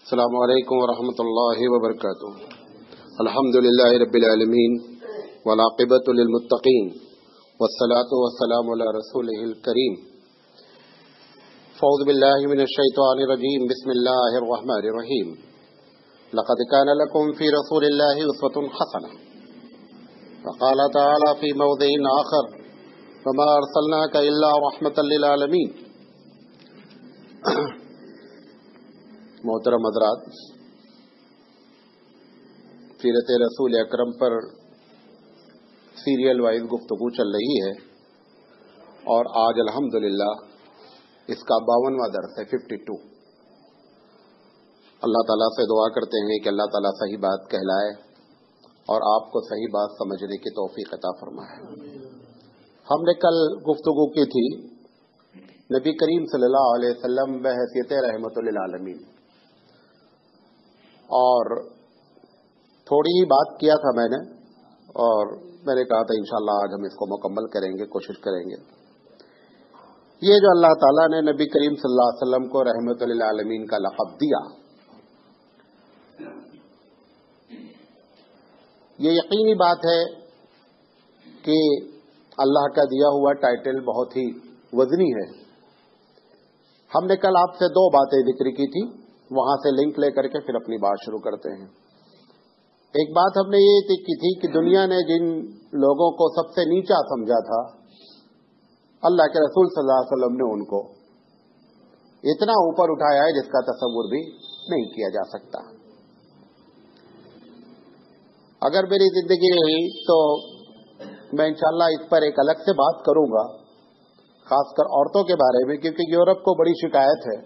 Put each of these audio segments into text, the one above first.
السلام علیکم ورحمۃ اللہ وبرکاتہ. الحمد للہ رب العالمین والعاقبۃ للمتقین والصلاۃ والسلام علی رسولہ الکریم. اعوذ باللہ من الشیطان الرجیم. بسم اللہ الرحمن الرحیم. لقد كان لكم في رسول الله اسوة حسنة وقال تعالى في موضع آخر وما ارسلناك الا رحمة للعالمین. محترم حضرات، سیرت رسول اکرم پر سیریل وائز گفتگو چل رہی ہے اور آج الحمدللہ اس کا 52واں درس ہے، 52. اللہ تعالیٰ سے دعا کرتے ہیں کہ اللہ تعالیٰ صحیح بات کہلائے اور آپ کو صحیح بات سمجھنے کی توفیق عطا فرمائے. ہم نے کل گفتگو کی تھی نبی کریم صلی اللہ علیہ وسلم بحیثیت رحمت للعالمین، اور تھوڑی ہی بات کیا تھا میں نے، اور میں نے کہا تھا انشاءاللہ آج ہم اس کو مکمل کریں گے، کوشش کریں گے. یہ جو اللہ تعالیٰ نے نبی کریم صلی اللہ علیہ وسلم کو رحمت للعالمین کا لقب دیا، یہ یقینی بات ہے کہ اللہ کا دیا ہوا ٹائٹل بہت ہی وزنی ہے. ہم نے کل آپ سے 2 باتیں ذکر کی تھی، وہاں سے لنک لے کر کے پھر اپنی بات شروع کرتے ہیں. ایک بات ہم نے یہ کی تھی کہ دنیا نے جن لوگوں کو سب سے نیچا سمجھا تھا، اللہ کے رسول صلی اللہ علیہ وسلم نے ان کو اتنا اوپر اٹھایا ہے جس کا تصور بھی نہیں کیا جا سکتا. اگر میری زندگی رہی تو میں انشاءاللہ اس پر ایک الگ سے بات کروں گا، خاص کر عورتوں کے بارے میں، کیونکہ یورپ کو بڑی شکایت ہے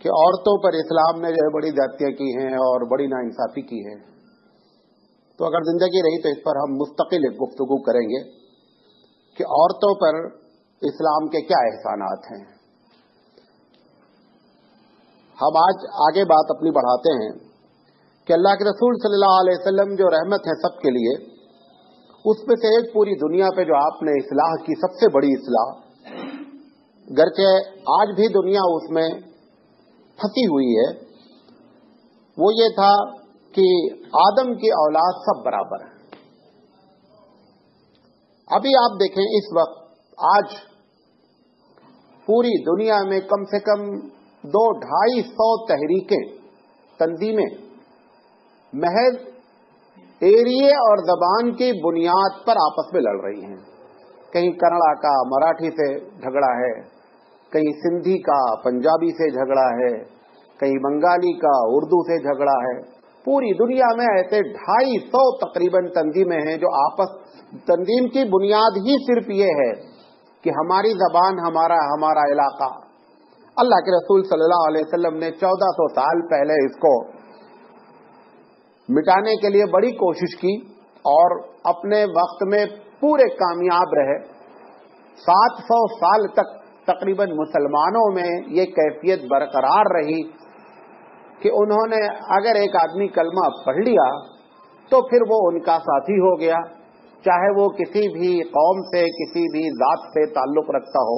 کہ عورتوں پر اسلام نے جو ہے بڑی زیادتیاں کی ہیں اور بڑی ناانصافی کی ہے. تو اگر زندگی رہی تو اس پر ہم مستقل ایک گفتگو کریں گے کہ عورتوں پر اسلام کے کیا احسانات ہیں. ہم آج آگے بات اپنی بڑھاتے ہیں کہ اللہ کے رسول صلی اللہ علیہ وسلم جو رحمت ہے سب کے لیے، اس میں سے ایک پوری دنیا پہ جو آپ نے اصلاح کی، سب سے بڑی اصلاح، گرچہ آج بھی دنیا اس میں پھنسی ہوئی ہے، وہ یہ تھا کہ آدم کی اولاد سب برابر ہیں. ابھی آپ دیکھیں اس وقت آج پوری دنیا میں کم سے کم 200-250 تحریکیں، تنظیمیں محض ایریے اور زبان کی بنیاد پر آپس میں لڑ رہی ہیں. کہیں کنڑا کا مراٹھی سے جھگڑا ہے، کہیں سندھی کا پنجابی سے جھگڑا ہے، کہیں بنگالی کا اردو سے جھگڑا ہے. پوری دنیا میں ایسے 250 تقریباً تنظیمیں ہیں جو تنظیم کی بنیاد ہی صرف یہ ہے کہ ہماری زبان، ہمارا علاقہ. اللہ کے رسول صلی اللہ علیہ وسلم نے 1400 سال پہلے اس کو مٹانے کے لیے بڑی کوشش کی اور اپنے وقت میں پورے کامیاب رہے. 700 سال تک تقریباً مسلمانوں میں یہ کیفیت برقرار رہی کہ انہوں نے اگر ایک آدمی کلمہ پڑھ لیا تو پھر وہ ان کا ساتھی ہو گیا، چاہے وہ کسی بھی قوم سے، کسی بھی ذات سے تعلق رکھتا ہو.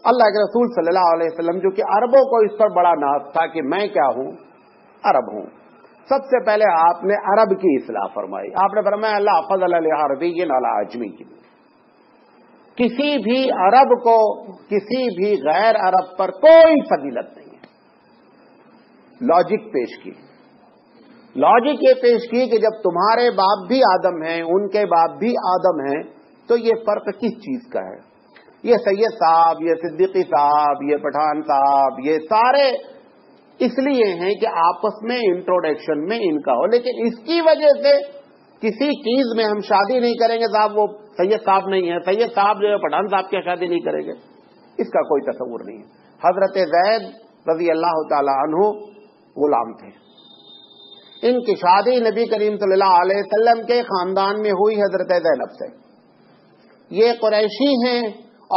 اللہ کے رسول صلی اللہ علیہ وسلم جو کہ عربوں کو اس پر بڑا ناز تھا کہ میں کیا ہوں، عرب ہوں، سب سے پہلے آپ نے عرب کی اصلاح فرمائی. آپ نے فرمایا اللہ فضل لعربی علی عجمی کی، کسی بھی عرب کو کسی بھی غیر عرب پر کوئی فضیلت نہیں ہے. لاجک پیش کی، لاجک یہ پیش کی کہ جب تمہارے باپ بھی آدم ہیں، ان کے باپ بھی آدم ہیں، تو یہ فرق کس چیز کا ہے؟ یہ سید صاحب، یہ صدیقی صاحب، یہ پٹھان صاحب، یہ سارے اس لیے ہیں کہ آپس میں انٹروڈکشن میں ان کا ہو، لیکن اس کی وجہ سے کسی چیز میں ہم شادی نہیں کریں گے. صاحب وہ سید صاحب نہیں ہے، سید صاحب جو ہے پٹھان صاحب کی شادی نہیں کریں گے، اس کا کوئی تصور نہیں ہے. حضرت زید رضی اللہ تعالی عنہ غلام تھے، ان کی شادی نبی کریم صلی اللہ علیہ وسلم کے خاندان میں ہوئی حضرت زینب سے. یہ قریشی ہیں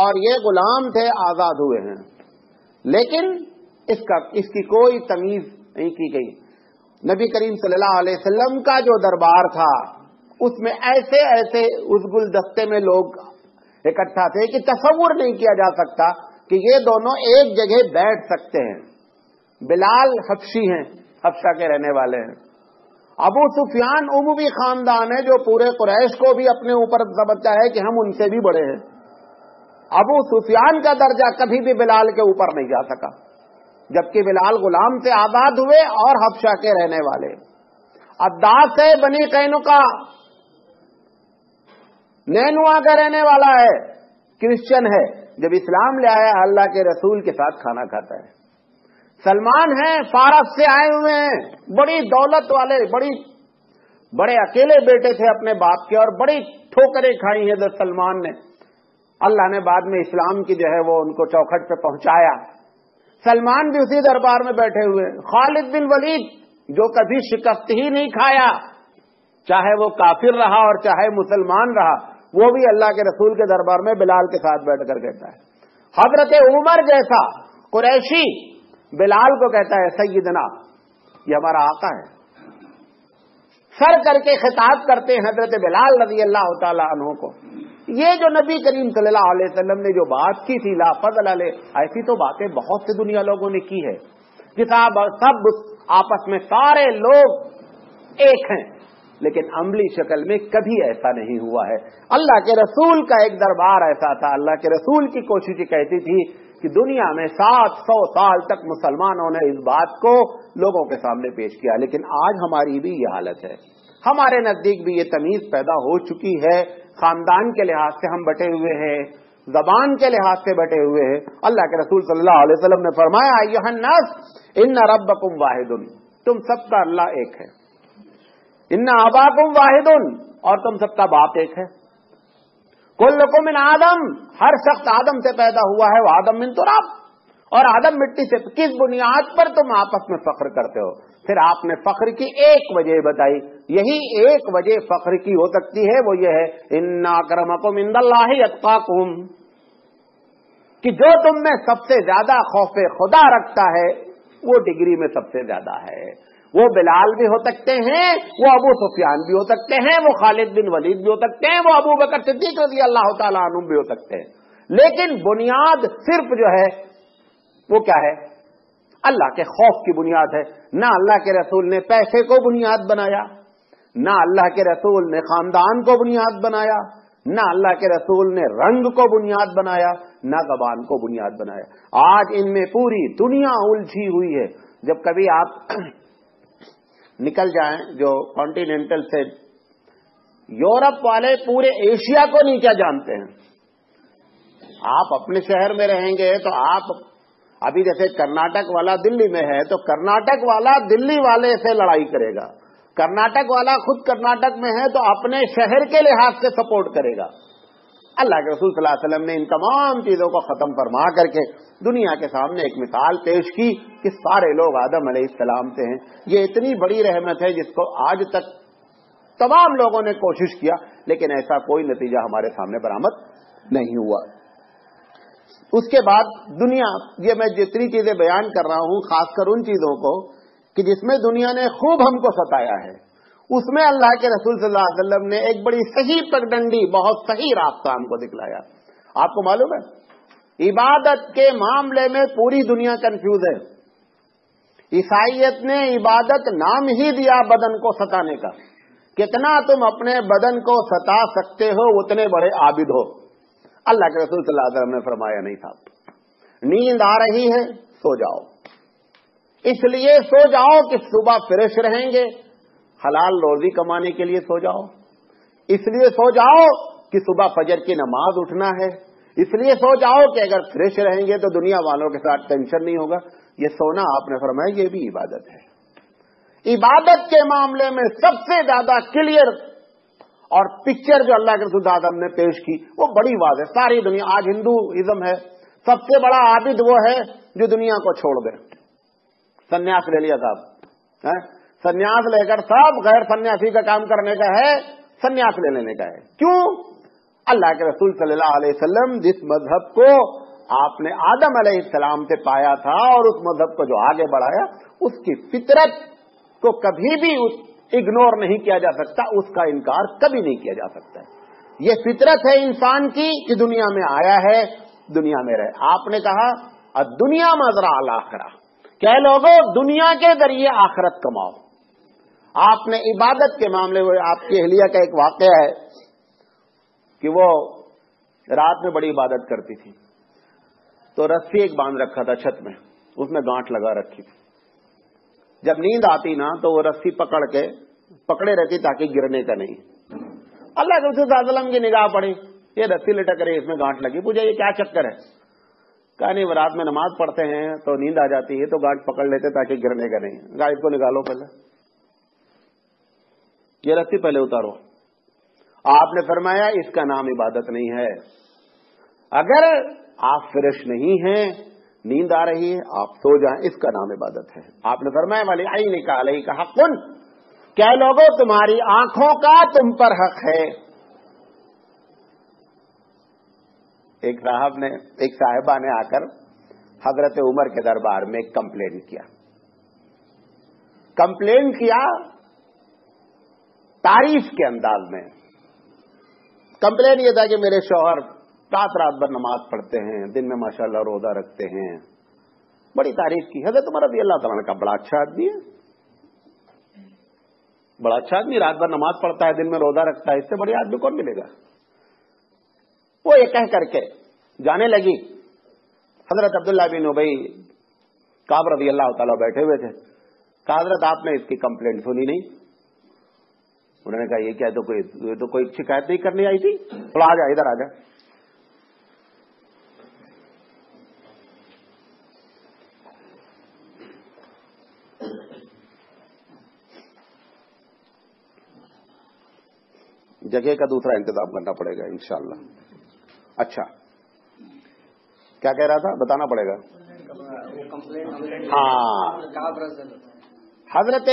اور یہ غلام تھے، آزاد ہوئے ہیں، لیکن اس کی کوئی تمیز نہیں کی گئی. نبی کریم صلی اللہ علیہ وسلم کا جو دربار تھا اس میں ایسے اس گلدستے میں لوگ اکٹھا تھے کہ تصور نہیں کیا جا سکتا کہ یہ دونوں ایک جگہ بیٹھ سکتے ہیں. بلال حبشی ہیں، حبشہ کے رہنے والے ہیں. ابو سفیان اموی خاندان ہے جو پورے قریش کو بھی اپنے اوپر سمجھتا ہے کہ ہم ان سے بھی بڑے ہیں. ابو سفیان کا درجہ کبھی بھی بلال کے اوپر نہیں جا سکا، جبکہ بلال غلام سے آزاد ہوئے اور حبشہ کے رہنے والے. عداس ہے بنی قینقاع، نینوا کا رہنے والا ہے، کرسچن ہے، جب اسلام لے آیا اللہ کے رسول کے ساتھ کھانا کھاتا ہے. سلمان ہیں، فارس سے آئے ہوئے ہیں، بڑی دولت والے، بڑے اکیلے بیٹے تھے اپنے باپ کے اور بڑی ٹھوکریں کھائی ہیں حضرت سلمان نے. اللہ نے بعد میں اسلام کی جو ہے وہ ان کو چوکھٹ پہ پہنچایا. سلمان بھی اسی دربار میں بیٹھے ہوئے. خالد بن ولید جو کبھی شکست ہی نہیں کھایا، چاہے وہ کافر رہا اور چاہے مسلمان رہا، وہ بھی اللہ کے رسول کے دربار میں بلال کے ساتھ بیٹھ کر کہتا ہے. حضرت عمر جیسا قریشی بلال کو کہتا ہے سیدنا، یہ ہمارا آقا ہے. سر کر کے خطاب کرتے ہیں حضرت بلال رضی اللہ تعالی عنہ کو. یہ جو نبی کریم صلی اللہ علیہ وسلم نے جو بات کی تھی لا فضل علیہ، ایسی تو باتیں بہت سے دنیا لوگوں نے کی ہے کہ صاحب سب آپس میں سارے لوگ ایک ہیں، لیکن عملی شکل میں کبھی ایسا نہیں ہوا ہے. اللہ کے رسول کا ایک دربار ایسا تھا، اللہ کے رسول کی کوشش کہتی تھی کہ دنیا میں 700 سال تک مسلمانوں نے اس بات کو لوگوں کے سامنے پیش کیا، لیکن آج ہماری بھی یہ حالت ہے. ہمارے نزدیک بھی یہ تمیز پیدا ہو چکی ہے. خاندان کے لحاظ سے ہم بٹے ہوئے ہیں، زبان کے لحاظ سے بٹے ہوئے ہیں. اللہ کے رسول صلی اللہ علیہ وسلم نے فرمایا ایھا الناس ان ربکم واحد، تم سب کا اللہ ایک ہے. ان اباکم واحد، اور تم سب کا باپ ایک ہے. کلکم من آدم، ہر شخص آدم سے پیدا ہوا ہے، وہ آدم من تراب، اور آدم مٹی سے. کس بنیاد پر تم آپس میں فخر کرتے ہو؟ پھر آپ نے فخر کی ایک وجہ بتائی. یہی ایک وجہ فخر کی ہو سکتی ہے، وہ یہ ہے ان اکرمکم عند اللہ اتقاکم، کہ جو تم میں سب سے زیادہ خوف خدا رکھتا ہے وہ ڈگری میں سب سے زیادہ ہے. وہ بلال بھی ہو سکتے ہیں، وہ ابو سفیان بھی ہو سکتے ہیں، وہ خالد بن ولید بھی ہو سکتے ہیں، وہ ابو بکر صدیق رضی اللہ تعالیٰ عنہ بھی ہو سکتے ہیں. لیکن بنیاد صرف جو ہے وہ کیا ہے؟ اللہ کے خوف کی بنیاد ہے. نہ اللہ کے رسول نے پیسے کو بنیاد بنایا، نہ اللہ کے رسول نے خاندان کو بنیاد بنایا، نہ اللہ کے رسول نے رنگ کو بنیاد بنایا، نہ زبان کو بنیاد بنایا. آج ان میں پوری دنیا الجھی ہوئی ہے. جب کبھی آپ نکل جائیں جو کانٹیننٹل سے، یورپ والے پورے ایشیا کو نہیں کیا جانتے ہیں. آپ اپنے شہر میں رہیں گے تو آپ ابھی جیسے کرناٹک والا دلی میں ہے تو کرناٹک والا دلی والے سے لڑائی کرے گا، کرناٹک والا خود کرناٹک میں ہے تو اپنے شہر کے لحاظ سے سپورٹ کرے گا. اللہ کے رسول صلی اللہ علیہ وسلم نے ان تمام چیزوں کو ختم فرما کر کے دنیا کے سامنے ایک مثال پیش کی کہ سارے لوگ آدم علیہ السلام سے ہیں. یہ اتنی بڑی رحمت ہے جس کو آج تک تمام لوگوں نے کوشش کیا، لیکن ایسا کوئی نتیجہ ہمارے سامنے برآمد نہیں ہوا. اس کے بعد دنیا، یہ میں جتنی چیزیں بیان کر رہا ہوں خاص کر ان چیزوں کو کہ جس میں دنیا نے خوب ہم کو ستایا ہے، اس میں اللہ کے رسول صلی اللہ علیہ وسلم نے ایک بڑی صحیح پگڈنڈی، بہت صحیح راستہ ہم کو دکھلایا. آپ کو معلوم ہے عبادت کے معاملے میں پوری دنیا کنفیوز ہے. عیسائیت نے عبادت نام ہی دیا بدن کو ستانے کا. کتنا تم اپنے بدن کو ستا سکتے ہو اتنے بڑے عابد ہو. اللہ کے رسول صلی اللہ علیہ وسلم نے فرمایا نہیں صاحب، نیند آ رہی ہے سو جاؤ، اس لیے سو جاؤ کہ صبح فریش رہیں گے. حلال روزی کمانے کے لیے سو جاؤ، اس لیے سو جاؤ کہ صبح فجر کی نماز اٹھنا ہے، اس لیے سو جاؤ کہ اگر فریش رہیں گے تو دنیا والوں کے ساتھ ٹینشن نہیں ہوگا. یہ سونا آپ نے فرمایا یہ بھی عبادت ہے. عبادت کے معاملے میں سب سے زیادہ کلیئر اور پکچر جو اللہ کے رسول صلی اللہ علیہ وسلم نے پیش کی وہ بڑی واضح. ساری دنیا آج ہندوازم ہے، سب سے بڑا عابد وہ ہے جو دنیا کو چھوڑ دے. سنیاس لے لیا صاحب، سنیاس لے کر سب غیر سنیاسی کا کام کرنے کا ہے، سنیاس لے لینے کا ہے. کیوں؟ اللہ کے رسول صلی اللہ علیہ وسلم جس مذہب کو آپ نے آدم علیہ السلام سے پایا تھا اور اس مذہب کو جو آگے بڑھایا، اس کی فطرت کو کبھی بھی اگنور نہیں کیا جا سکتا، اس کا انکار کبھی نہیں کیا جا سکتا. یہ فطرت ہے انسان کی کہ دنیا میں آیا ہے، دنیا میں رہے. آپ نے کہا الدنیا مزرعہ الاخرہ، کہ لوگوں دنیا کے ذریعے آخرت کماؤ. آپ نے عبادت کے معاملے میں آپ کی اہلیہ کا ایک واقعہ ہے کہ وہ رات میں بڑی عبادت کرتی تھی تو رسی ایک باندھ رکھا تھا چھت میں, اس میں گانٹھ لگا رکھی تھی. جب نیند آتی نا تو وہ رسی پکڑے رہتی تاکہ گرنے کا نہیں. اللہ کے رسول صلی اللہ علیہ وسلم کی نگاہ پڑی, یہ رسی لٹک رہی, اس میں گانٹھ لگی. پوچھا یہ کیا چکر ہے؟ کہا نہیں, وہ رات میں نماز پڑھتے ہیں تو نیند آ جاتی ہے تو گانٹھ پکڑ لیتے تاکہ گرنے کا نہیں. کہا اس کو نکالو, پہلے یہ رسی پہلے اتارو. آپ نے فرمایا اس کا نام عبادت نہیں ہے. اگر آپ فریش نہیں ہیں, نیند آ رہی ہے, آپ سو جائیں, اس کا نام عبادت ہے. آپ نے فرمایا والی عینک علیک حق, کیا لوگوں تمہاری آنکھوں کا تم پر حق ہے. ایک صاحبہ نے آ کر حضرت عمر کے دربار میں کمپلین کیا تعریف کے انداز میں. کمپلین یہ تھا کہ میرے شوہر رات بھر نماز پڑھتے ہیں, دن میں ماشاءاللہ روزہ رکھتے ہیں. بڑی تعریف کی. حضرت عمر رضی اللہ تعالیٰ کا بڑا اچھا آدمی ہے, بڑا اچھا آدمی, رات بھر نماز پڑھتا ہے, دن میں روزہ رکھتا ہے, اس سے بڑے آدمی کون ملے گا. وہ یہ کہہ کر کے جانے لگی. حضرت عبداللہ بن ابی کعب رضی اللہ تعالیٰ بیٹھے ہوئے تھے. کہا حضرت آپ نے اس کی کمپلینٹ سنی نہیں؟ انہوں نے کہا یہ کیا, تو کوئی شکایت نہیں کرنی آئی تھی. تھوڑا آ جا, ادھر آ جا. جگہ کا دوسرا انتظام کرنا پڑے گا انشاءاللہ. اچھا, کیا کہہ رہا تھا, بتانا پڑے گا. ہاں, حضرت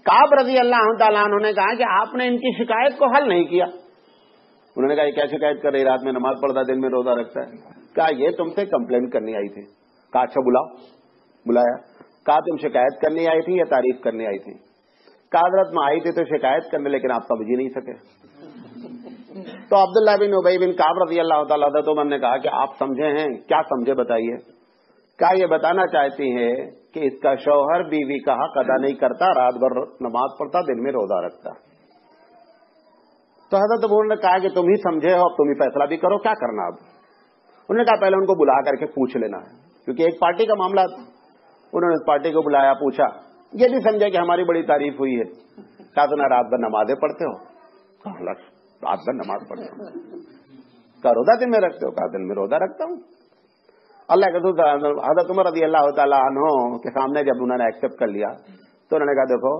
کعب رضی اللہ تعالیٰ عنہ نے کہا کہ آپ نے ان کی شکایت کو حل نہیں کیا. انہوں نے کہا یہ کیا شکایت کر رہی, رات میں نماز پڑھتا ہے, دن میں روزہ رکھتا ہے. کہا یہ تم سے کمپلین کرنی آئی تھی. کہا اچھا بلاؤ. بلایا. کہا تم شکایت کرنے آئی تھی یا تعریف کرنے آئی تھی؟ کہا حضرت میں آئی تھی تو شکایت کرنے, لیکن آپ سمجھ ہی نہیں سکے. تو عبداللہ بن ابی بن کعب رضی اللہ تعالیٰ عنہ تو میں نے کہا کہ آپ سمجھے ہیں, کیا سمجھے بتائیے. کیا یہ بتانا چاہتی ہے کہ اس کا شوہر بیوی کا حق ادا نہیں کرتا, رات بھر نماز پڑھتا, دن میں روزہ رکھتا. تو حضرت عمر نے کہا کہ تم ہی سمجھے ہو, اب تم ہی فیصلہ بھی کرو, کیا کرنا اب. انہوں نے کہا پہلے ان کو بلا کر کے پوچھ لینا ہے, کیونکہ ایک پارٹی کا معاملہ تھا. انہوں نے اس پارٹی کو بلایا, پوچھا, یہ بھی سمجھا کہ ہماری بڑی تعریف ہوئی ہے. کہا تو نہ رات بھر نمازیں پڑھتے ہو. کہا رات بھر نماز پڑھتا ہوں. کہا روزہ دن میں رکھتے ہو. کہا دن میں روزہ رکھتا ہوں. اللہ کے رسول حضرت عمر رضی اللہ تعالیٰ عنہ کے سامنے جب انہوں نے ایکسپٹ کر لیا تو انہوں نے کہا دیکھو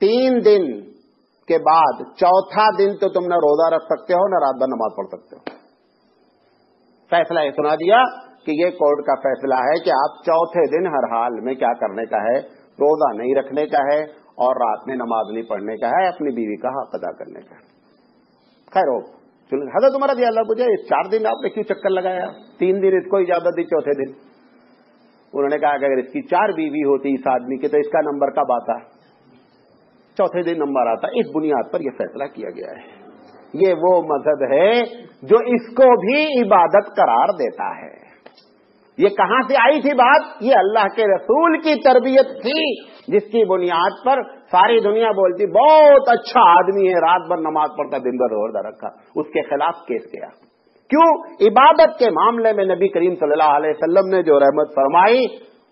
3 دن کے بعد چوتھا دن تو تم نہ روزہ رکھ سکتے ہو نہ رات بھر نماز پڑھ سکتے ہو. فیصلہ یہ سنا دیا کہ یہ کورٹ کا فیصلہ ہے کہ آپ چوتھے دن ہر حال میں کیا کرنے کا ہے, روزہ نہیں رکھنے کا ہے اور رات میں نماز نہیں پڑھنے کا ہے, اپنی بیوی کا حق ادا کرنے کا ہے. خیر ہو. حضرت عمر رضی اللہ پوچھا 4 دن آپ نے کیوں چکر لگایا, 3 دن اس کو اجازت دی, چوتھے دن. انہوں نے کہا کہ اگر اس کی 4 بیوی ہوتی اس آدمی کی تو اس کا نمبر کب آتا, چوتھے دن نمبر آتا. اس بنیاد پر یہ فیصلہ کیا گیا ہے. یہ وہ مذہب ہے جو اس کو بھی عبادت قرار دیتا ہے. یہ کہاں سے آئی تھی بات؟ یہ اللہ کے رسول کی تربیت تھی جس کی بنیاد پر ساری دنیا بولتی بہت اچھا آدمی ہے, رات بھر نماز پڑھتا, دن بھر روزہ رکھا. اس کے خلاف کیس کیا. کیوں؟ عبادت کے معاملے میں نبی کریم صلی اللہ علیہ وسلم نے جو رحمت فرمائی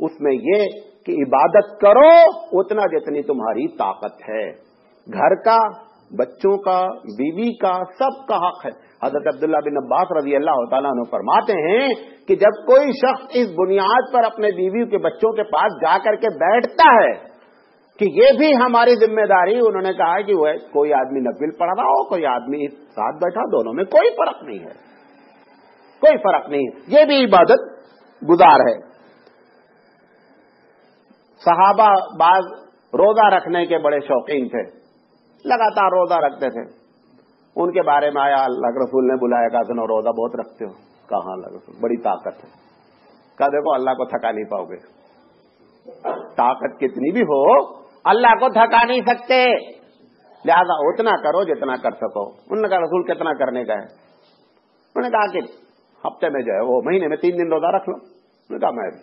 اس میں یہ کہ عبادت کرو اتنا جتنی تمہاری طاقت ہے. گھر کا, بچوں کا, بیوی کا, سب کا حق ہے. حضرت عبداللہ بن عباس رضی اللہ تعالیٰ عنہ فرماتے ہیں کہ جب کوئی شخص اس بنیاد پر اپنے بیوی کے بچوں کے پاس جا کر کے بیٹھتا ہے کہ یہ بھی ہماری ذمہ داری, انہوں نے کہا کہ وہ کوئی آدمی نفل پڑھ رہا ہو, کوئی آدمی ساتھ بیٹھا, دونوں میں کوئی فرق نہیں ہے, کوئی فرق نہیں ہے. یہ بھی عبادت گزار ہے. صحابہ بعض روزہ رکھنے کے بڑے شوقین تھے, لگاتار روزہ رکھتے تھے. ان کے بارے میں آیا, اللہ کے رسول نے بلایا, کہا سنو روزہ بہت رکھتے ہو. کہا اللہ کے رسول بڑی طاقت ہے. کہا دیکھو اللہ کو تھکا نہیں پاؤ گے, طاقت کتنی بھی ہو اللہ کو تھکا نہیں سکتے, لہذا اتنا کرو جتنا کر سکو. انہوں نے کہا رسول کتنا کرنے کا ہے؟ انہوں نے کہا کہ ہفتے میں جو ہے وہ مہینے میں 3 دن روزہ رکھ لو. انہوں نے کہا میں بھی.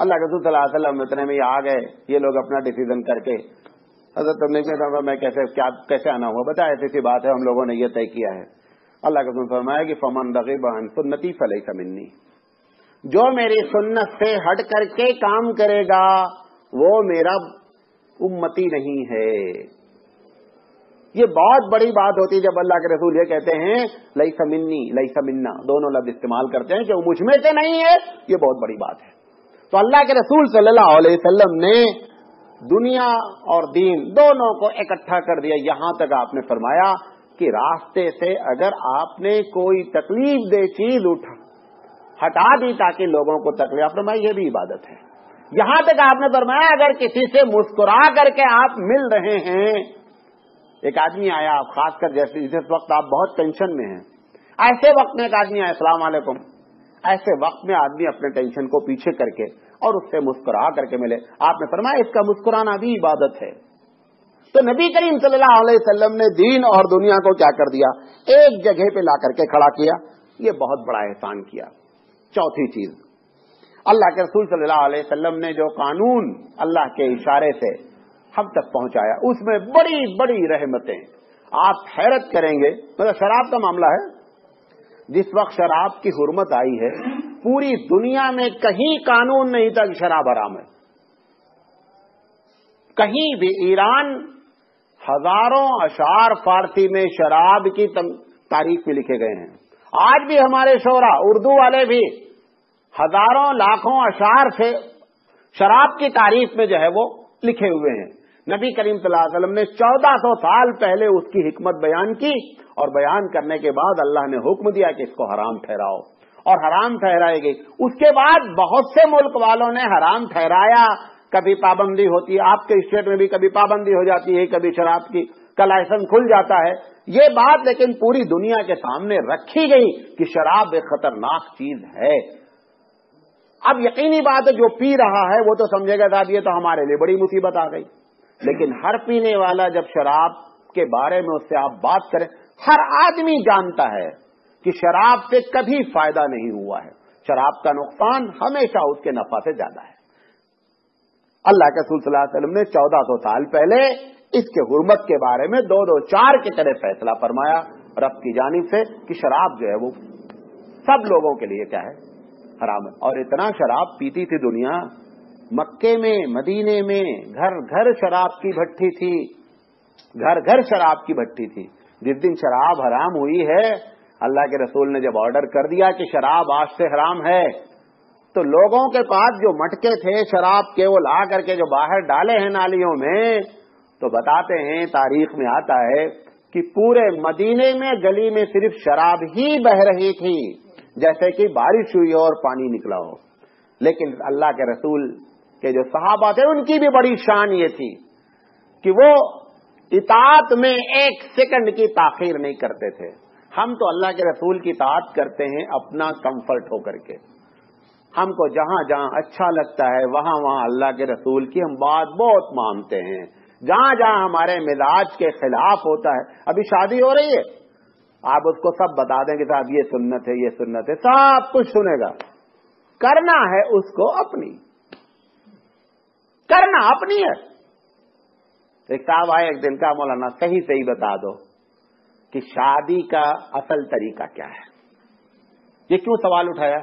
اللہ کے رسول صلی اللہ علیہ وسلم اتنے میں آ گئے، یہ لوگ اپنا ڈیسیزن کر کے، حضرت میں کیسے آنا ہوا، بتا ایسی سی بات ہے، ہم لوگوں نے یہ طے کیا ہے۔ اللہ کے رسول فرمایا کہ فمن رغب عن سنتی فلیس منی، جو میری سنت سے ہٹ کر کے کام کرے گا وہ میرا امتی نہیں ہے۔ یہ بہت بڑی بات ہوتی ہے جب اللہ کے رسول یہ کہتے ہیں لیس منی لیس منا، دونوں لفظ استعمال کرتے ہیں کہ وہ مجھ میں سے نہیں ہے، یہ بہت بڑی بات ہے۔ تو اللہ کے رسول صلی اللہ علیہ وسلم نے دنیا اور دین دونوں کو اکٹھا کر دیا، یہاں تک آپ نے فرمایا کہ راستے سے اگر آپ نے کوئی تکلیف دہ چیز ہٹا دی تاکہ لوگوں کو تکلیف، فرمایا یہ بھی عبادت ہے۔ یہاں تک آپ نے فرمایا اگر کسی سے مسکرا کر کے آپ مل رہے ہیں، ایک آدمی آیا، خاص کر جیسے اس وقت آپ بہت ٹینشن میں ہیں، ایسے وقت میں ایک آدمی آیا السلام علیکم، ایسے وقت میں آدمی اپنے ٹینشن کو پیچھے کر کے اور اس سے مسکرا کر کے ملے، آپ نے فرمایا اس کا مسکرانا بھی عبادت ہے۔ تو نبی کریم صلی اللہ علیہ وسلم نے دین اور دنیا کو کیا کر دیا، ایک جگہ پہ لا کر کے کھڑا کیا، یہ بہت بڑا احسان کیا۔ چوتھی چیز، اللہ کے رسول صلی اللہ علیہ وسلم نے جو قانون اللہ کے اشارے سے ہم تک پہنچایا، اس میں بڑی بڑی رحمتیں، آپ حیرت کریں گے۔ مطلب شراب کا معاملہ ہے، جس وقت شراب کی حرمت آئی ہے پوری دنیا میں کہیں قانون نہیں تھا کہ شراب حرام ہے، کہیں بھی۔ ایران ہزاروں اشعار فارسی میں شراب کی تعریف میں لکھے گئے ہیں، آج بھی ہمارے شعراء اردو والے بھی ہزاروں لاکھوں اشعار سے شراب کی تعریف میں جو ہے وہ لکھے ہوئے ہیں۔ نبی کریم صلی اللہ علیہ وسلم نے 1400 سال پہلے اس کی حکمت بیان کی، اور بیان کرنے کے بعد اللہ نے حکم دیا کہ اس کو حرام ٹھہراؤ، اور حرام ٹھہرائی گئی۔ اس کے بعد بہت سے ملک والوں نے حرام ٹھہرایا، کبھی پابندی ہوتی ہے، آپ کے اسٹیٹ میں بھی کبھی پابندی ہو جاتی ہے، کبھی شراب کی کا لائسنس کھل جاتا ہے، یہ بات لیکن پوری دنیا کے سامنے رکھی گئی کہ شراب ایک خطرناک چیز ہے۔ اب یقینی بات ہے جو پی رہا ہے وہ تو سمجھے گا صاحب یہ تو ہمارے لیے بڑی مصیبت آ گئی، لیکن ہر پینے والا جب شراب کے بارے میں اس سے آپ بات کریں، ہر آدمی جانتا ہے کہ شراب سے کبھی فائدہ نہیں ہوا ہے، شراب کا نقصان ہمیشہ اس کے نفع سے زیادہ ہے۔ اللہ کے رسول صلی اللہ علیہ وسلم نے 1400 سال پہلے اس کے حرمت کے بارے میں 2-2-4 کی طرح فیصلہ فرمایا رب کی جانب سے کہ شراب جو ہے وہ سب لوگوں کے لیے کیا ہے، حرام ہے۔ اور اتنا شراب پیتی تھی دنیا، مکے میں مدینے میں گھر گھر شراب کی بھٹی تھی، گھر گھر شراب کی بھٹی تھی۔ جس دن شراب حرام ہوئی ہے، اللہ کے رسول نے جب آرڈر کر دیا کہ شراب آج سے حرام ہے، تو لوگوں کے پاس جو مٹکے تھے شراب کے وہ لا کر کے جو باہر ڈالے ہیں نالیوں میں، تو بتاتے ہیں تاریخ میں آتا ہے کہ پورے مدینے میں گلی میں صرف شراب ہی بہ رہی تھی، جیسے کہ بارش ہوئی اور پانی نکلا ہو۔ لیکن اللہ کے رسول کے جو صحابہ تھے ان کی بھی بڑی شان یہ تھی کہ وہ اطاعت میں 1 سیکنڈ کی تاخیر نہیں کرتے تھے۔ ہم تو اللہ کے رسول کی اطاعت کرتے ہیں اپنا کمفرٹ ہو کر کے، ہم کو جہاں جہاں اچھا لگتا ہے وہاں وہاں اللہ کے رسول کی ہم بات بہت مانتے ہیں، جہاں جہاں ہمارے مزاج کے خلاف ہوتا ہے۔ ابھی شادی ہو رہی ہے، آپ اس کو سب بتا دیں کہ صاحب یہ سنت ہے یہ سنت ہے، سب کچھ سنے گا، کرنا ہے اس کو اپنی، کرنا اپنی ہے۔ ایک صاحب آئے ایک دن کا، مولانا صحیح صحیح بتا دو کہ شادی کا اصل طریقہ کیا ہے۔ یہ کیوں سوال اٹھایا؟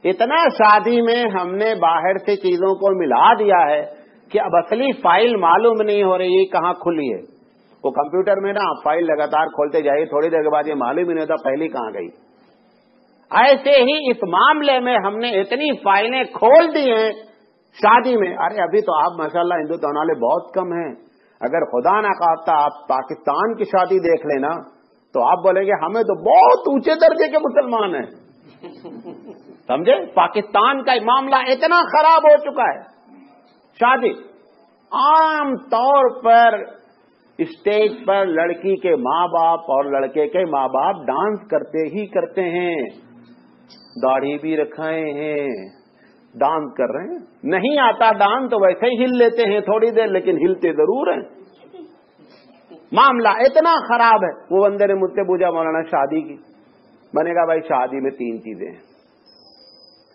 اتنا شادی میں ہم نے باہر سے چیزوں کو ملا دیا ہے کہ اب اصلی فائل معلوم نہیں ہو رہی کہاں کھلی ہے۔ وہ کمپیوٹر میں نا فائل لگاتار کھولتے جائیے، تھوڑی دیر کے بعد یہ معلوم ہی نہیں ہوتا پہلی کہاں گئی۔ ایسے ہی اس معاملے میں ہم نے اتنی فائلیں کھول دی ہیں شادی میں۔ ارے ابھی تو آپ ماشاءاللہ ہندوستان والے بہت کم ہیں، اگر خدا نہ خواستہ آپ پاکستان کی شادی دیکھ لینا تو آپ بولیں گے ہمیں تو بہت اونچے درجے کے مسلمان ہیں، سمجھے؟ پاکستان کا معاملہ اتنا خراب ہو چکا ہے۔ شادی عام طور پر اسٹیج پر لڑکی کے ماں باپ اور لڑکے کے ماں باپ ڈانس کرتے ہی کرتے ہیں، داڑھی بھی رکھائے ہیں، ڈانس کر رہے ہیں، نہیں آتا ڈانس تو ویسے ہی ہل لیتے ہیں تھوڑی دیر، لیکن ہلتے ضرور ہیں۔ معاملہ اتنا خراب ہے۔ وہ بندے نے مجھ سے پوچھا مولانا شادی کی، میں نے کہا بھائی شادی میں 3 چیزیں ہیں،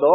2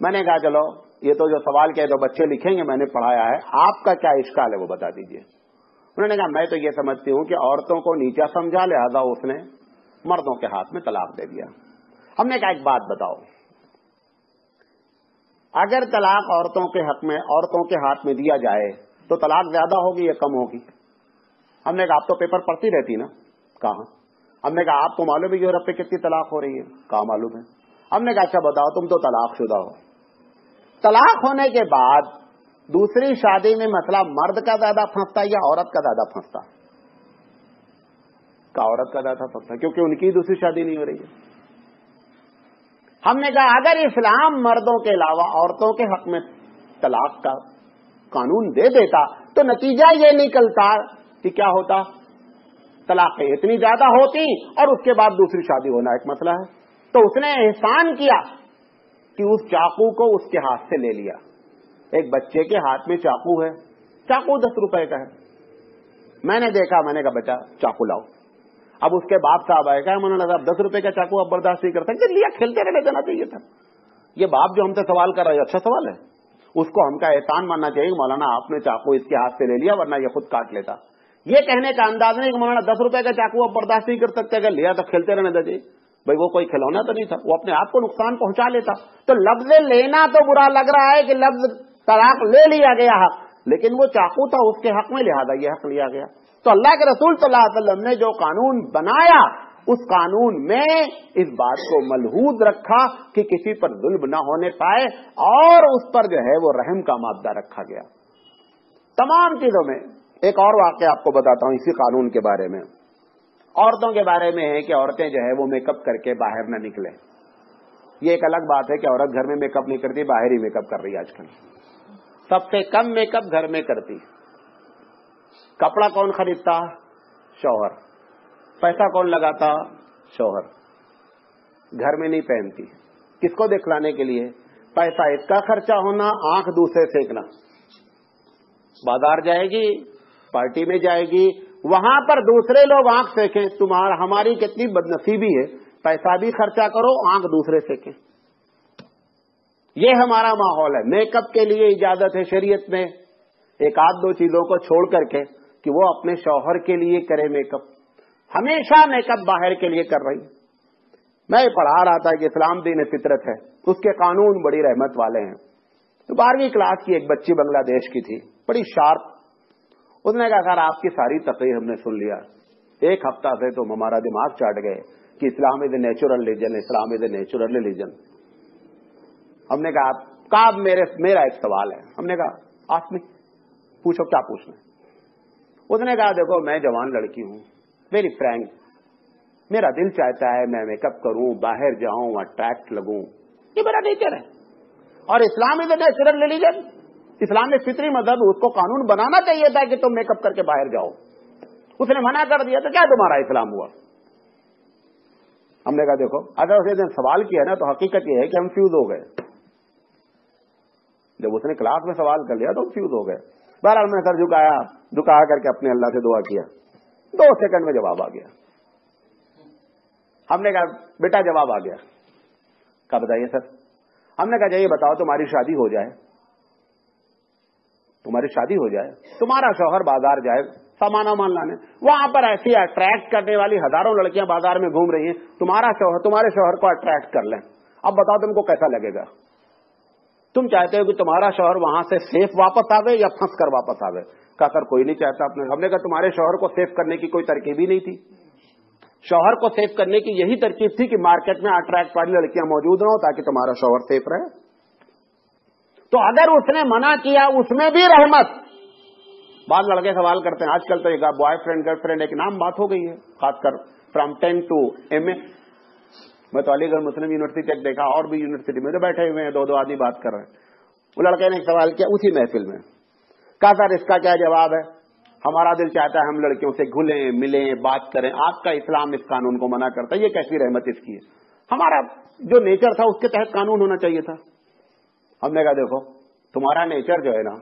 میں نے کہا چلو یہ تو جو سوال کہے تو بچے لکھیں گے، میں نے پڑھایا ہے، آپ کا کیا اشکال ہے وہ بتا دیجئے۔ انہوں نے کہا میں تو یہ سمجھتی ہوں کہ عورتوں کو نیچا سمجھا، لہذا اس نے مردوں کے ہاتھ میں طلاق دے دیا۔ ہم نے کہا ایک بات بتاؤ، اگر طلاق عورتوں کے ہاتھ میں دیا جائے تو طلاق زیادہ ہوگی یا کم ہوگی؟ ہم نے کہا آپ تو پیپر پڑھتی رہتی نا، کہاں؟ ہم نے کہا آپ کو معلوم ہے یورپ پہ کتنی طلاق ہو رہی ہے؟ کہاں معلوم ہے؟ ہم نے کہا اچھا بتاؤ، تم تو طلاق شدہ ہو، طلاق ہونے کے بعد دوسری شادی میں مسئلہ مرد کا زیادہ پھنستا یا عورت کا زیادہ پھنستا؟ کا عورت کا زیادہ پھنستا، کیونکہ ان کی دوسری شادی نہیں ہو رہی ہے۔ ہم نے کہا اگر اسلام مردوں کے علاوہ عورتوں کے حق میں طلاق کا قانون دے دیتا تو نتیجہ یہ نکلتا کہ کیا ہوتا؟ طلاقیں اتنی زیادہ ہوتی اور اس کے بعد دوسری شادی ہونا ایک مسئلہ ہے۔ تو اس نے احسان کیا کہ اس چاقو کو اس کے ہاتھ سے لے لیا۔ ایک بچے کے ہاتھ میں چاقو ہے، چاقو 10 روپے کا ہے، میں نے دیکھا، میں نے کہا بیٹا چاقو لاؤ۔ اب اس کے باپ صاحب آئے گا، مولانا صاحب 10 روپے کا چاقو آپ برداشت نہیں کرتے کہ لیا، کھیلتے رہنے دینا چاہیے تھا۔ یہ باپ جو ہم سے سوال کر رہا ہے اچھا سوال ہے، اس کو ہم کا احسان ماننا چاہیے کہ مولانا آپ نے چاقو اس کے ہاتھ سے لے لیا ورنہ یہ خود کاٹ لیتا۔ یہ کہنے کا انداز نہیں کہ مولانا 10 روپے کا چاقو آپ برداشت نہیں کر سکتے، اگر لیا تو کھیلتے رہنے دیجیے۔ بھائی وہ کوئی کھلونا تو نہیں تھا، وہ اپنے آپ کو نقصان پہنچا لیتا۔ تو لفظ لینا تو برا لگ رہا ہے کہ لفظ طلاق لے لیا گیا حق، لیکن وہ چاقو تھا اس کے حق میں، لہذا یہ حق لیا گیا۔ تو اللہ کے رسول صلی اللہ علیہ وسلم نے جو قانون بنایا اس قانون میں اس بات کو ملحوظ رکھا کہ کسی پر ظلم نہ ہونے پائے، اور اس پر جو ہے وہ رحم کا مادہ رکھا گیا۔ تمام چیزوں میں ایک اور واقعہ آپ کو بتاتا ہوں اسی قانون کے بارے میں۔ عورتوں کے بارے میں ہے کہ عورتیں جو ہے وہ میک اپ کر کے باہر نہ نکلیں۔ یہ ایک الگ بات ہے کہ عورت گھر میں میک اپ نہیں کرتی، باہر ہی میک اپ کر رہی ہے آج کل۔ سب سے کم میک اپ گھر میں کرتی۔ کپڑا کون خریدتا؟ شوہر۔ پیسہ کون لگاتا؟ شوہر۔ گھر میں نہیں پہنتی، کس کو دکھلانے کے لیے؟ پیسہ اس کا خرچہ ہونا، آنکھ دوسرے سینکنا۔ بازار جائے گی، پارٹی میں جائے گی، وہاں پر دوسرے لوگ آنکھ سینکیں، تمہارا ہماری کتنی بدنصیبی ہے، پیسہ بھی خرچہ کرو، آنکھ دوسرے سینکیں۔ یہ ہمارا ماحول ہے۔ میک اپ کے لیے اجازت ہے شریعت میں، ایک آدھ دو چیزوں کو چھوڑ کر کے کہ وہ اپنے شوہر کے لیے کرے میک اپ، ہمیشہ میک اپ باہر کے لیے کر رہی۔ میں پڑھا رہا تھا کہ اسلام دین فطرت ہے، اس کے قانون بڑی رحمت والے ہیں۔ تو 12ویں کلاس کی ایک بچی بنگلہ دیش کی تھی، بڑی شارپ۔ اس نے کہا سر آپ کی ساری تقریر ہم نے سن لیا، ایک ہفتہ سے تو ہمارا دماغ چاٹ گئے کہ Islam is a natural religion, Islam is a natural religion. ہم نے کہا میرا ایک سوال ہے۔ ہم نے کہا آسک می، پوچھو کیا پوچھنا ہے۔ اس نے کہا دیکھو میں جوان لڑکی ہوں، ویری فرینک، میرا دل چاہتا ہے میں میک اپ کروں، باہر جاؤں، اٹریکٹ لگوں، یہ میرا نیچر ہے، اور اسلام از اے نیچرل ریلیجن، اسلام میں فطری مذہب، اس کو قانون بنانا چاہیے تھا کہ تم میک اپ کر کے باہر جاؤ، اس نے منع کر دیا تو کیا تمہارا اسلام ہوا؟ ہم نے کہا دیکھو اگر اس نے سوال کیا نا تو حقیقت یہ ہے کہ ہم فیوز ہو گئے، جب اس نے کلاس میں سوال کر لیا تو ہم فیوز ہو گئے۔ بہرحال میں سر جھکا کر کے اپنے اللہ سے دعا کیا، 2 سیکنڈ میں جواب آ گیا۔ ہم نے کہا بیٹا جواب آ گیا، کہا بتائیے سر۔ ہم نے کہا یہ بتاؤ تمہاری شادی ہو جائے، تمہارا شوہر بازار جائے سامان لانے، وہاں پر ایسی اٹریکٹ کرنے والی ہزاروں لڑکیاں بازار میں گھوم رہی ہیں، تمہارے شوہر کو اٹریکٹ کر لیں، اب بتاؤ تم کو کیسا لگے گا؟ تم چاہتے ہو کہ تمہارا شوہر وہاں سے سیف واپس آوے یا پھنس کر واپس آوے؟ کہا سر کوئی نہیں چاہتا اپنے۔ ہم نے کہا تمہارے شوہر کو سیف کرنے کی کوئی ترکیب ہی نہیں تھی، شوہر کو سیف کرنے کی یہی ترکیب تھی کہ مارکیٹ میں اٹریکٹ والی لڑکیاں موجود نہ ہو تاکہ تمہارا شوہر سیف رہے۔ تو اگر اس نے منع کیا اس میں بھی رحمت۔ بعض لڑکے سوال کرتے ہیں، آج کل تو بوائے فرینڈ گرل فرینڈ ایک نام بات ہو گئی ہے، خاص کر فرام 10 to MA۔ میں تو علی گڑھ مسلم یونیورسٹی تک دیکھا، اور بھی یونیورسٹی میں تو بیٹھے ہوئے ہیں 2 آدمی بات کر رہے ہیں۔ وہ لڑکے نے ایک سوال کیا اسی محفل میں، کہا سر اس کا کیا جواب ہے؟ ہمارا دل چاہتا ہے ہم لڑکیوں سے گھلیں ملیں بات کریں، آپ کا اسلام اس قانون کو منع کرتا ہے، یہ کیسی رحمت اس کی ہے؟ ہمارا جو نیچر تھا اس کے تحت قانون ہونا چاہیے تھا۔ ہم نے کہا دیکھو تمہارا نیچر جو ہے نا،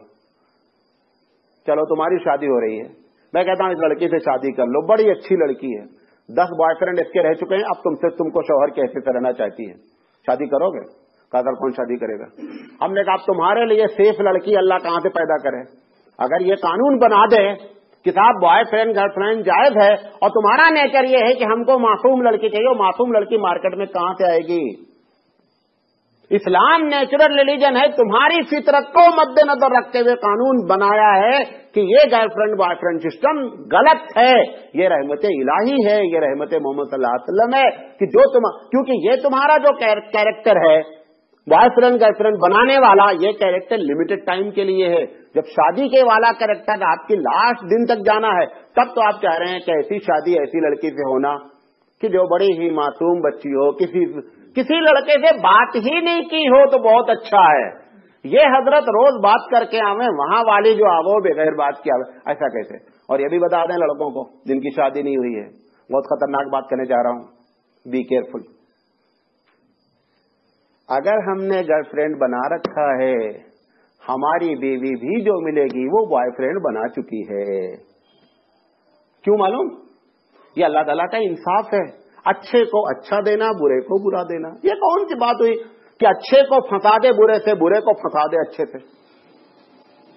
چلو تمہاری شادی ہو رہی ہے، میں کہتا ہوں اس لڑکی سے شادی کر لو، بڑی اچھی لڑکی ہے، 10 بوائے فرینڈ اس کے رہ چکے ہیں، اب تم کو شوہر کے حیثیت سے رہنا چاہتی ہے، شادی کرو گے؟ کہا سر کون شادی کرے گا؟ ہم نے کہا تمہارے لیے سیف لڑکی اللہ کہاں سے پیدا کرے؟ اگر یہ قانون بنا دے کہ صاحب بوائے فرینڈ گرل فرینڈ جائز ہے اور تمہارا نیچر یہ ہے کہ ہم کو معصوم لڑکی چاہیے، اور معصوم لڑکی مارکیٹ میں کہاں سے آئے گی؟ اسلام نیچرل ریلیجن ہے، تمہاری فطرت کو مد نظر رکھتے ہوئے قانون بنایا ہے کہ یہ girl friend boy friend system غلط ہے، یہ رحمت الہی ہے، یہ رحمت محمد صلی اللہ علیہ وسلم ہے کہ جو کیونکہ یہ تمہارا جو کیریکٹر ہے بوائے فرینڈ گرل فرینڈ بنانے والا، یہ کیریکٹر لمیٹڈ ٹائم کے لیے ہے. جب شادی کے والا کیریکٹر آپ کی لاسٹ دن تک جانا ہے، تب تو آپ چاہ رہے ہیں کہ ایسی شادی ایسی لڑکی سے ہونا کہ جو بڑی ہی معصوم بچی ہو، کسی لڑکے سے بات ہی نہیں کی ہو تو بہت اچھا ہے. یہ حضرت روز بات کر کے آویں، وہاں والی جو آو بغیر بات کی آوے، ایسا کیسے؟ اور یہ بھی بتا دیں لڑکوں کو جن کی شادی نہیں ہوئی ہے، بہت خطرناک بات کرنے جا رہا ہوں، بی کیئرفل. اگر ہم نے گرل فرینڈ بنا رکھا ہے، ہماری بیوی بھی جو ملے گی وہ بوائے فرینڈ بنا چکی ہے. کیوں معلوم؟ یہ اللہ تعالیٰ کا انصاف ہے. اچھے کو اچھا دینا، برے کو برا دینا. یہ کون سی بات ہوئی کہ اچھے کو پھنسا دے برے سے، برے کو پھنسا دے اچھے سے؟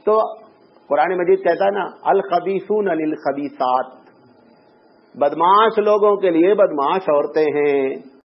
تو قرآن مجید کہتا ہے نا، الخبیثون للخبیثات، بدمعاش لوگوں کے لیے بدمعاش عورتیں ہیں.